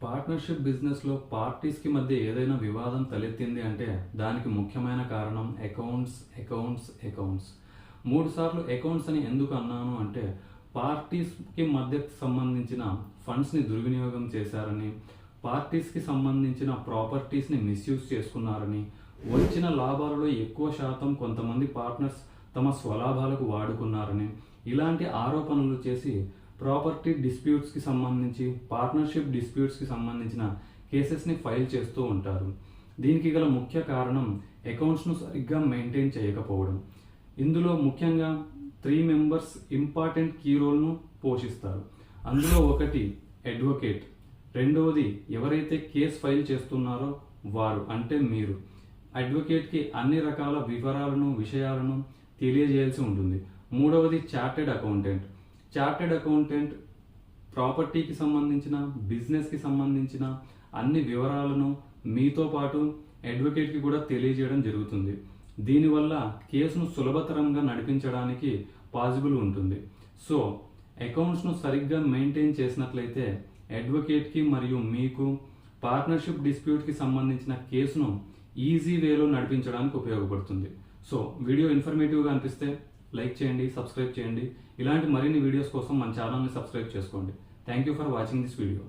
Partnership బిజినెస్లో పార్టీస్కి మధ్య ఏదైనా వివాదం తలెత్తింది అంటే దానికి ముఖ్యమైన కారణం అకౌంట్స్. 3 సార్లు అకౌంట్స్ అని ఎందుకు అన్నాను అంటే పార్టీస్కి మధ్యకు సంబంధించిన ఫండ్స్ని దుర్వినియోగం చేశారని, పార్టీస్కి సంబంధించిన ప్రాపర్టీస్ని మిస్యూజ్ చేసుకున్నారని, వచ్చిన లాభాలలో ఎక్కువ శాతం కొంతమంది పార్ట్నర్స్ తమ స్వలాభాలకు వాడుకున్నారని, ఇలాంటి ఆరోపణలు చేసి ప్రాపర్టీ డిస్ప్యూట్స్కి సంబంధించి, పార్ట్నర్షిప్ డిస్ప్యూట్స్కి సంబంధించిన కేసెస్ని ఫైల్ చేస్తూ ఉంటారు. దీనికి గల ముఖ్య కారణం అకౌంట్స్ను సరిగ్గా మెయింటైన్ చేయకపోవడం. ఇందులో ముఖ్యంగా 3 మెంబర్స్ ఇంపార్టెంట్ కీ రోల్ను పోషిస్తారు. అందులో ఒకటి అడ్వకేట్, రెండవది ఎవరైతే కేసు ఫైల్ చేస్తున్నారో వారు అంటే మీరు. అడ్వకేట్కి అన్ని రకాల విషయాలను తెలియజేయాల్సి ఉంటుంది. మూడవది చార్టెడ్ అకౌంటెంట్ ప్రాపర్టీకి సంబంధించిన, బిజినెస్కి సంబంధించిన అన్ని వివరాలను మీతో పాటు అడ్వకేట్కి కూడా తెలియజేయడం జరుగుతుంది. దీనివల్ల కేసును సులభతరంగా నడిపించడానికి పాసిబుల్ ఉంటుంది. సో అకౌంట్స్ను సరిగ్గా మెయింటైన్ చేసినట్లయితే అడ్వకేట్కి మరియు మీకు పార్ట్నర్షిప్ డిస్ప్యూట్కి సంబంధించిన కేసును ఈజీ వేలో నడిపించడానికి ఉపయోగపడుతుంది. సో వీడియో ఇన్ఫర్మేటివ్గా అనిపిస్తే లైక్ చేయండి, సబ్స్క్రైబ్ చేయండి. ఇలాంటి మరిన్ని వీడియోస్ కోసం మన ఛానల్ని సబ్స్క్రైబ్ చేసుకోండి. Thank you for watching this video.